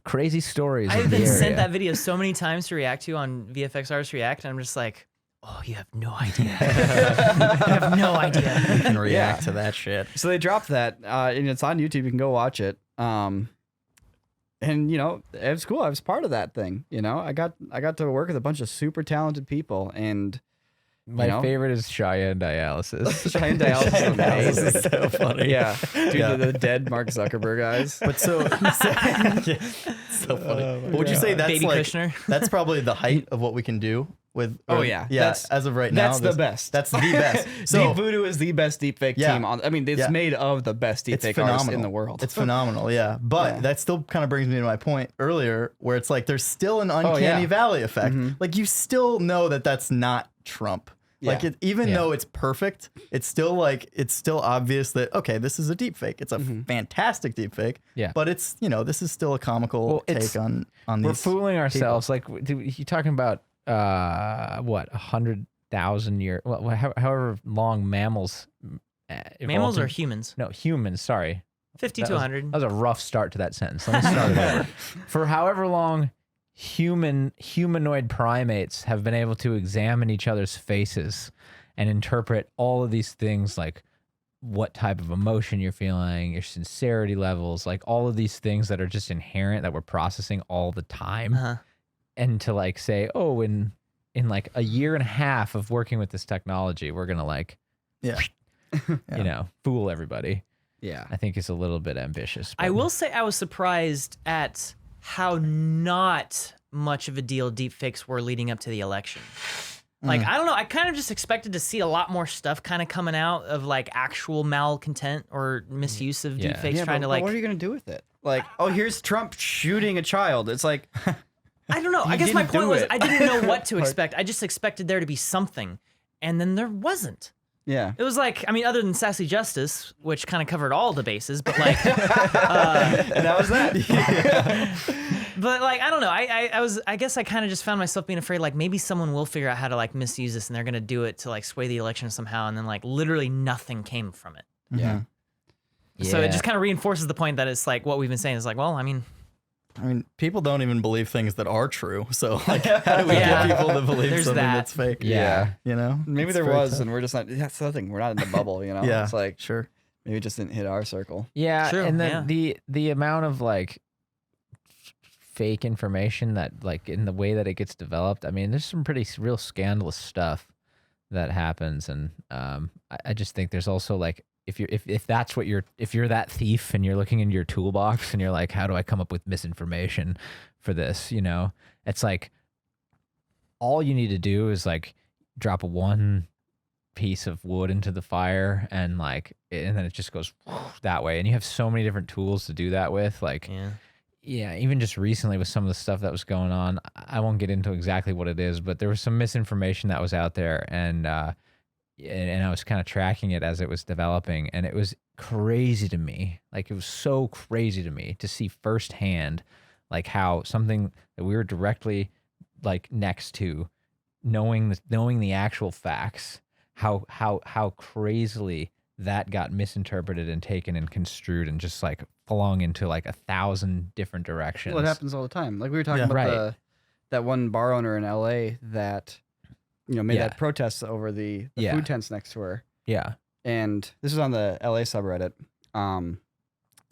crazy stories. I've of the been sent area. that video so many times to react to on VFX Artists React, and I'm just like, oh, you have no idea. You have no idea. You can react to that shit. So they dropped that, and it's on YouTube. You can go watch it. And you know, it was cool. I was part of that thing. You know, I got to work with a bunch of super talented people, and My favorite is Cheyenne dialysis. Cheyenne dialysis is amazing. That was so funny. Yeah, dude, Yeah. the dead Mark Zuckerberg eyes. But so funny. But would you say that's Baby like Kushner. that's probably the height of what we can do with? Oh, yeah. yeah. That's- As of right now, That's the best. That's the best. So Deep Voodoo is the best deepfake Yeah. team on. I mean, it's Yeah. made of the best it's deepfake artists phenomenal in the world. It's phenomenal, yeah. But Yeah. that still kind of brings me to my point earlier, where it's like there's still an uncanny yeah. valley effect. Like you still know that that's not Trump. Like Yeah. even though it's perfect, it's still obvious that okay, this is a deep fake. It's a fantastic deep fake. Yeah. But it's this is still a comical Well, it's- take on We're these. fooling ourselves. Like, you talking about what 100,000 year? Well, however long mammals. Mammals evolved or in- humans? No, humans. Sorry. 50 That to was- 100. That was a rough start to that sentence. Let me start it over. For however long humanoid primates have been able to examine each other's faces and interpret all of these things, like what type of emotion you're feeling, your sincerity levels, like all of these things that are just inherent that we're processing all the time. Uh-huh. And to like say, oh, in like a year and a half of working with this technology, we're gonna like Yeah. you know, fool everybody. Yeah. I think it's a little bit ambitious. I but- will say I was surprised at how not much of a deal deepfakes were leading up to the election. Like, I don't know. I kind of just expected to see a lot more stuff kind of coming out of like actual malcontent or misuse of Yeah. deepfakes Yeah, trying but to like. what are you gonna do with it? Like, oh, here's Trump shooting a child. It's like, I don't know. I He guess my didn't do point was it. I didn't know what to expect. I just expected there to be something, and then there wasn't. yeah. It was like, I mean, other than Sassy Justice, which kind of covered all the bases, but like, And that was that. but like, I don't know. I guess I kind of just found myself being afraid, like maybe someone will figure out how to like misuse this, and they're gonna do it to like sway the election somehow, and then like literally nothing came from it. Yeah. So it Yeah. just kind of reinforces the point that it's like what we've been saying is like, well, I mean, People don't even believe things that are true. So like, how do we Yeah. get people to believe There's something that. that's fake? Yeah. You know, Maybe It's there very was, tough. and we're just not. That's the thing. We're not in the bubble. You know. Yeah. It's like Sure. maybe it just didn't hit our circle. Yeah, True, and then yeah. the amount of like fake information that like in the way that it gets developed. I mean, there's some pretty real scandalous stuff that happens, and I just think there's also like if that's what if you're that thief and you're looking into your toolbox and you're like, how do I come up with misinformation for this? You know, it's like all you need to do is like drop one piece of wood into the fire and like and then it just goes that way, and you have so many different tools to do that with. Like yeah, even just recently with some of the stuff that was going on, I won't get into exactly what it is, but there was some misinformation that was out there, and I was kind of tracking it as it was developing, and it was crazy to me. Like it was so crazy to me to see firsthand like how something that we were directly like next to, knowing the actual facts, how crazily that got misinterpreted and taken and construed and just like flung into like 1,000 different directions. Well, it happens all the time. Like we were talking Yeah. about Right. that one bar owner in LA that made Yeah. that protest over the Yeah. food tents next to her. Yeah. And this was on the LA subreddit.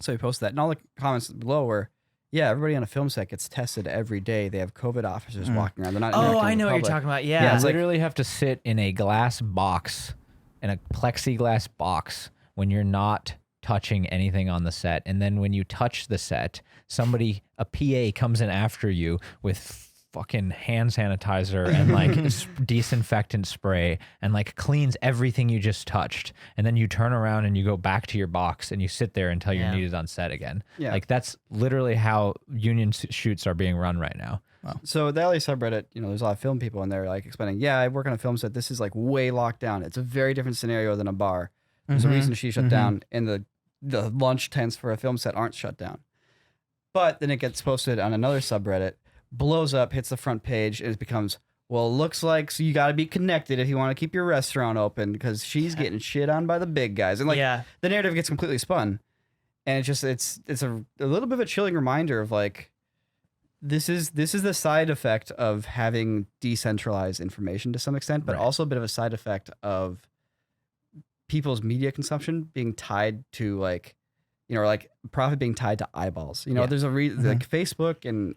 So he posted that, and all the comments below were, "Yeah, everybody on a film set gets tested every day. They have COVID officers walking around. They're not." Oh, interacting I with know the what you're public." talking about. Yeah, Yeah. you literally have to sit in a glass box, in a plexiglass box, when you're not touching anything on the set. And then when you touch the set, a PA comes in after you with fucking hand sanitizer and like disinfectant spray and like cleans everything you just touched. And then you turn around and you go back to your box and you sit there until you're Yeah. needed on set again. Yeah. Like that's literally how union shoots are being run right now. So the LA subreddit, there's a lot of film people in there like explaining, yeah, I work on a film set. This is like way locked down. It's a very different scenario than a bar. There's a reason she shut down, and the lunch tents for a film set aren't shut down. But then it gets posted on another subreddit blows up, hits the front page, and it becomes, well, it looks like so you got to be connected if you want to keep your restaurant open because she's getting shit on by the big guys. And like the narrative gets completely spun. And it's a little bit of a chilling reminder of like, this is the side effect of having decentralized information to some extent, but also a bit of a side effect of people's media consumption being tied to like, you know, or like profit being tied to eyeballs. You know, there's a like Facebook and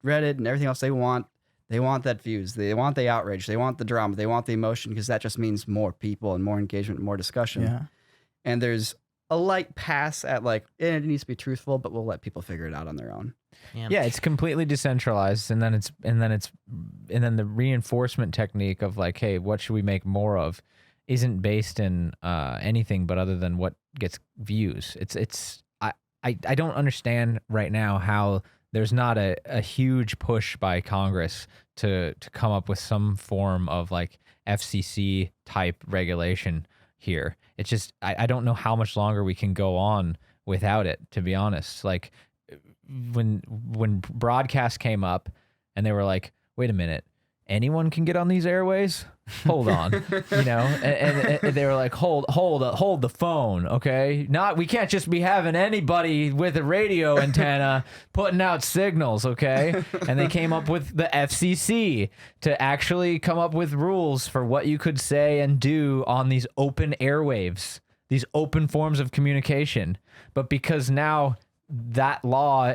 Reddit and everything else, they want that views, they want the outrage, they want the drama, they want the emotion, because that just means more people and more engagement, more discussion. Yeah. And there's a light pass at like, it needs to be truthful, but we'll let people figure it out on their own. Yeah, it's completely decentralized, and then the reinforcement technique of like, hey, what should we make more of, isn't based in anything but other than what gets views. I don't understand right now how there's not a huge push by Congress to come up with some form of like FCC type regulation here. It's just, I don't know how much longer we can go on without it, to be honest. Like when broadcast came up and they were like, wait a minute, anyone can get on these airways? Hold on, you know, and they were like, hold the phone, okay? We can't just be having anybody with a radio antenna putting out signals, okay? And they came up with the FCC to actually come up with rules for what you could say and do on these open airwaves, these open forms of communication. But because now that law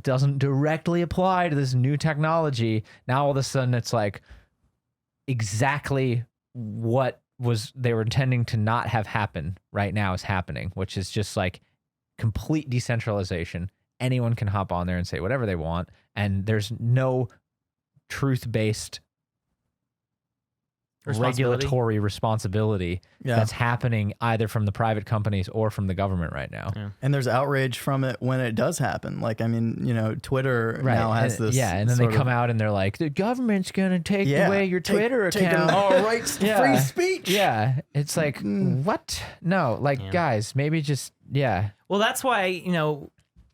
doesn't directly apply to this new technology, now all of a sudden it's like, exactly what they were intending to not have happen right now is happening, which is just like complete decentralization. Anyone can hop on there and say whatever they want, and there's no truth-based regulatory responsibility that's happening either from the private companies or from the government right now. Yeah. And there's outrage from it when it does happen. Like, I mean, you know, Twitter now has this. Yeah, and then they come out and they're like, the government's going to take away your Twitter account. Taking all rights to free speech. Yeah, it's like, what? No, like, guys, maybe just, Well, that's why, you know,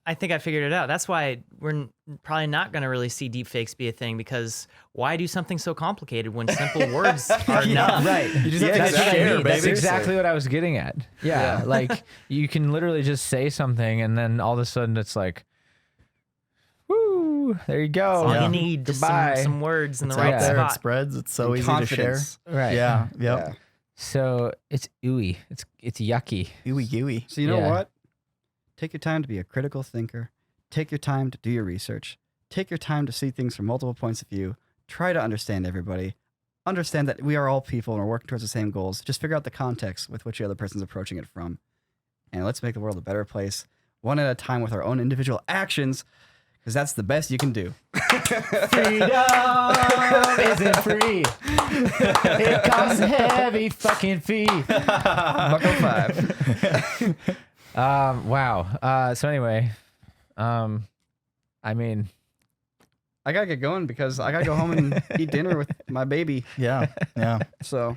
I think I figured it out. That's why we're probably not going to really see deepfakes be a thing, because why do something so complicated when simple words are enough? Right. You just have to That's what I share, mean. baby. That's exactly what I was getting at. Yeah, like you can literally just say something and then all of a sudden it's like, woo, there you go. All you need, just some words in the right There it spot. spreads. It's so And easy to share. confidence. Right. Yeah. Yep. So it's ooey. It's yucky. Gooey gooey. So you know Yeah. what? Take your time to be a critical thinker. Take your time to do your research. Take your time to see things from multiple points of view. Try to understand everybody. Understand that we are all people and we're working towards the same goals. Just figure out the context with which the other person's approaching it from. And let's make the world a better place, one at a time, with our own individual actions, because that's the best you can do. Freedom isn't free. It costs a heavy fucking fee. Buckle 5. Wow. So anyway, I mean, I gotta get going because I gotta go home and eat dinner with my baby. Yeah. Yeah. So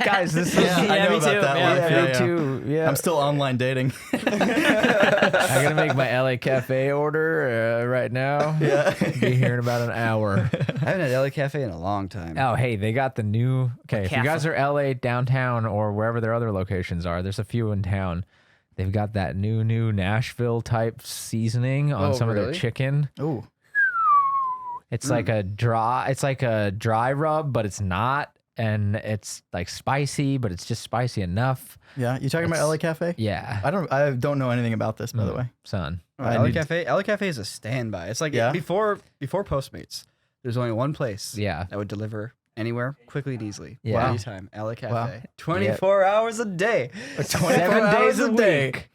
guys, this is I know me about too. that Yeah. life. me too. Yeah, I'm still online dating. I'm gonna make my LA Cafe order right now. Yeah. Be here in about an hour. I haven't had LA Cafe in a long time. Oh, hey, they got the new. Okay, if you guys are LA downtown or wherever their other locations are, there's a few in town. They've got that new Nashville type seasoning on some of their chicken. Ooh. It's like a dry rub, but it's not, and it's like spicy, but it's just spicy enough. Yeah. You talking about LA Cafe? Yeah, I don't know anything about this, by the way. son. LA Cafe is a standby. It's like before Postmates, there's only one place that would deliver anywhere quickly and easily. Yeah. Anytime. LA Cafe. Wow. 24 hours a day. 7 days a week.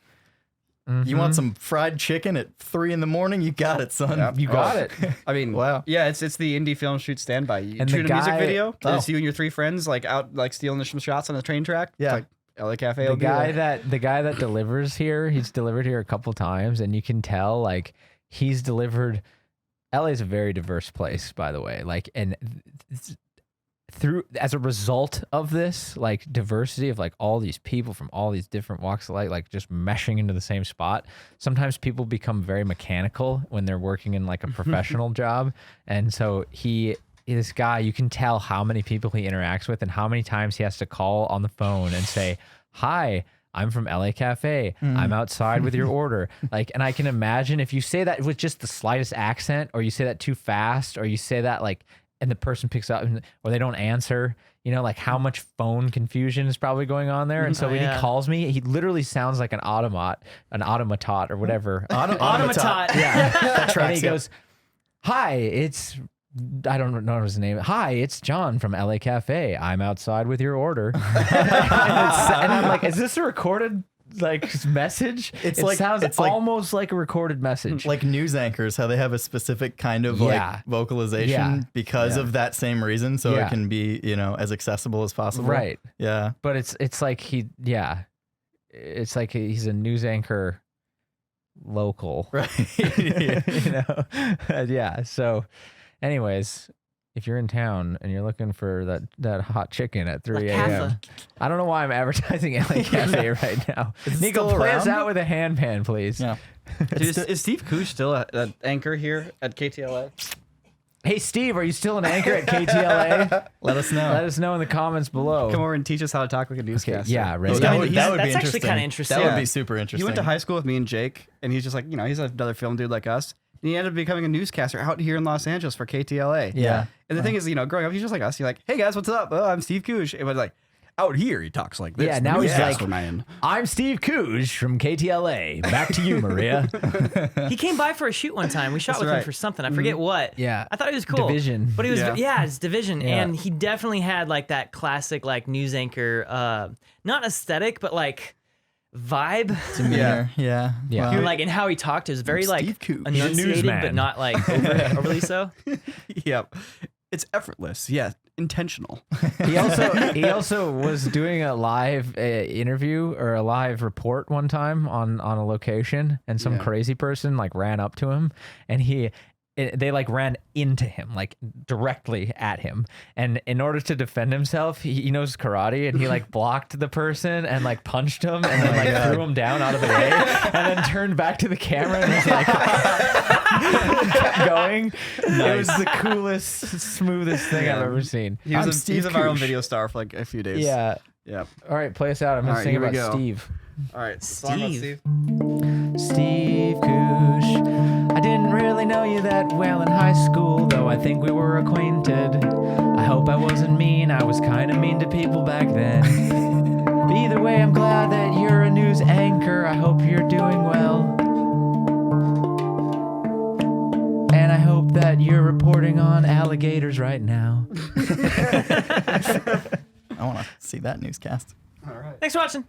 You want some fried chicken at 3 a.m? You got it, son. Yep. You got it. I mean, Wow. Yeah, it's the indie film shoot standby. You And shoot the a music guy- video. Oh. It's you and your 3 friends like out like stealing some shots on a train track. Yeah. It's like LA Cafe. The will be there. guy that delivers here, he's delivered here a couple times, and you can tell like he's delivered. LA is a very diverse place, by the way. Like, and as a result of this, like diversity of like all these people from all these different walks of life, like just meshing into the same spot, sometimes people become very mechanical when they're working in like a professional job. And so this guy, you can tell how many people he interacts with and how many times he has to call on the phone and say, hi, I'm from LA Cafe. I'm outside with your order. Like, and I can imagine if you say that with just the slightest accent, or you say that too fast, or you say that like, and the person picks up or they don't answer, you know, like how much phone confusion is probably going on there. And so when he calls me, he literally sounds like an automatot or whatever. Automatot. Yeah, that tracks. And he goes, hi, I don't know his name. Hi, it's John from LA Cafe. I'm outside with your order. and I'm like, is this a recorded like message? It sounds almost like a recorded message. Like news anchors, how they have a specific kind of like vocalization because of that same reason, so it can be, you know, as accessible as possible. Right. Yeah. But it's like it's like he's a news anchor local. Right. You know? Yeah. So anyways, if you're in town and you're looking for that hot chicken at 3 a.m., I don't know why I'm advertising LA Cafe right now. Niko, play us out with a handpan, please. Yeah. Dude, is Steve Koosh still an anchor here at KTLA? Hey, Steve, are you still an anchor at KTLA? Let us know. Let us know in the comments below. Come over and teach us how to talk like a newscaster. Yeah, right. That would be that's interesting. actually kind of interesting. That would be super interesting. He went to high school with me and Jake, and he's just like, you know, he's another film dude like us. And he ended up becoming a newscaster out here in Los Angeles for KTLA. Yeah. And the thing is, you know, growing up, he's just like us. You're like, hey guys, what's up? Oh, I'm Steve Koosh. It was like, out here, he talks like this. Yeah, now he's like, man. I'm Steve Koosh from KTLA. Back to you, Maria. He came by for a shoot one time. We shot with him for something. I forget what. Yeah. I thought he was cool. Division. But he was, it's Division. Yeah. And he definitely had like that classic like news anchor, not aesthetic, but like vibe. Yeah. Yeah. Wow. Like, and how he talked is very like Steve Koosh. enunciated, newsman. but not like overly so. Yep. It's effortless. Yeah. Intentional. He also was doing a live interview or a live report one time on a location, and some crazy person like ran up to him, and they like ran into him, like directly at him. And in order to defend himself, he knows karate, and he like blocked the person and like punched him and then like threw him down out of the way, and then turned back to the camera and was like kept going. It was the coolest, smoothest thing I've ever seen. He's a viral video star for like a few days. Yeah. Yep. All right, play us out. I'm gonna sing here we about go. Steve. All right. Steve. Steve Koosh, I didn't really know you that well in high school, though I think we were acquainted. I hope I wasn't mean, I was kind of mean to people back then. But either way, I'm glad that you're a news anchor. I hope you're doing well. And I hope that you're reporting on alligators right now. I want to see that newscast. All right. Thanks for watching.